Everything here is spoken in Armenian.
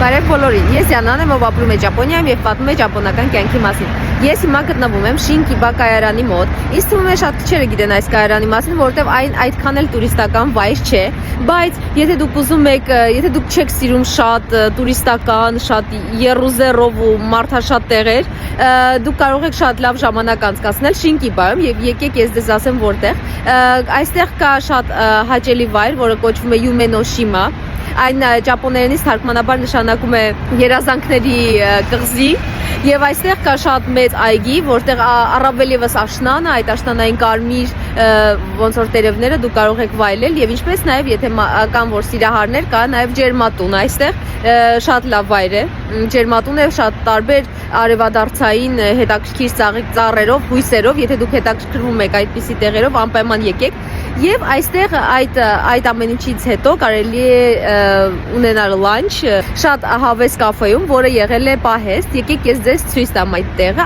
Բարև բոլորին, ես Յանան եմ, ով ապրում է Ճապոնիայում եւ պատմում է ճապոնական կյանքի մասին։ Ես հիմա գտնվում եմ Շինկիբա կայարանի մոտ։ Ինձ թվում է շատ քիչերը գիտեն այս կայարանի մասին, որովհետեւ այն այդքան էլ տուրիստական վայր չէ, բայց եթե դուք ուզում եք, եթե դուք չեք սիրում շատ տուրիստական, շատ եռուզեռով ու մարդաշատ տեղեր, դուք կարող եք շատ լավ ժամանակ անցկացնել Շինկիբայում եւ եկեք ես ձեզ ասեմ որտեղ։ Այստեղ կա շատ հաճելի վայր, որը կոչվում է Յումենոշիմա։ Այն ճապոներենից թարգմանաբար նշանակում է երազանքների կղզի եւ այստեղ կա շատ մեծ այգի, որտեղ առավել եւս աշնանը, այդ աշնանային կարմիր ոնց որ տերևները դուք կարող եք վայելել եւ ինչպես նաեւ եթե կան որ սիրահարներ կա նաեւ ջերմատուն այստեղ շատ լավ վայր է ջերմատուն է շատ տարբեր արևադարձային հետաքրքիր ծառերով, բույսերով, եթե դուք հետաքրքրվում եք այդպիսի տեղերով անպայման եկեք եւ այստեղ այդ ամեն ինչից հետո կարելի է ունենալ լանչ շատ հավես կաֆեում, որը եղել է պահեստ, եկեք ես ձեզ ցույց տամ այդ տեղը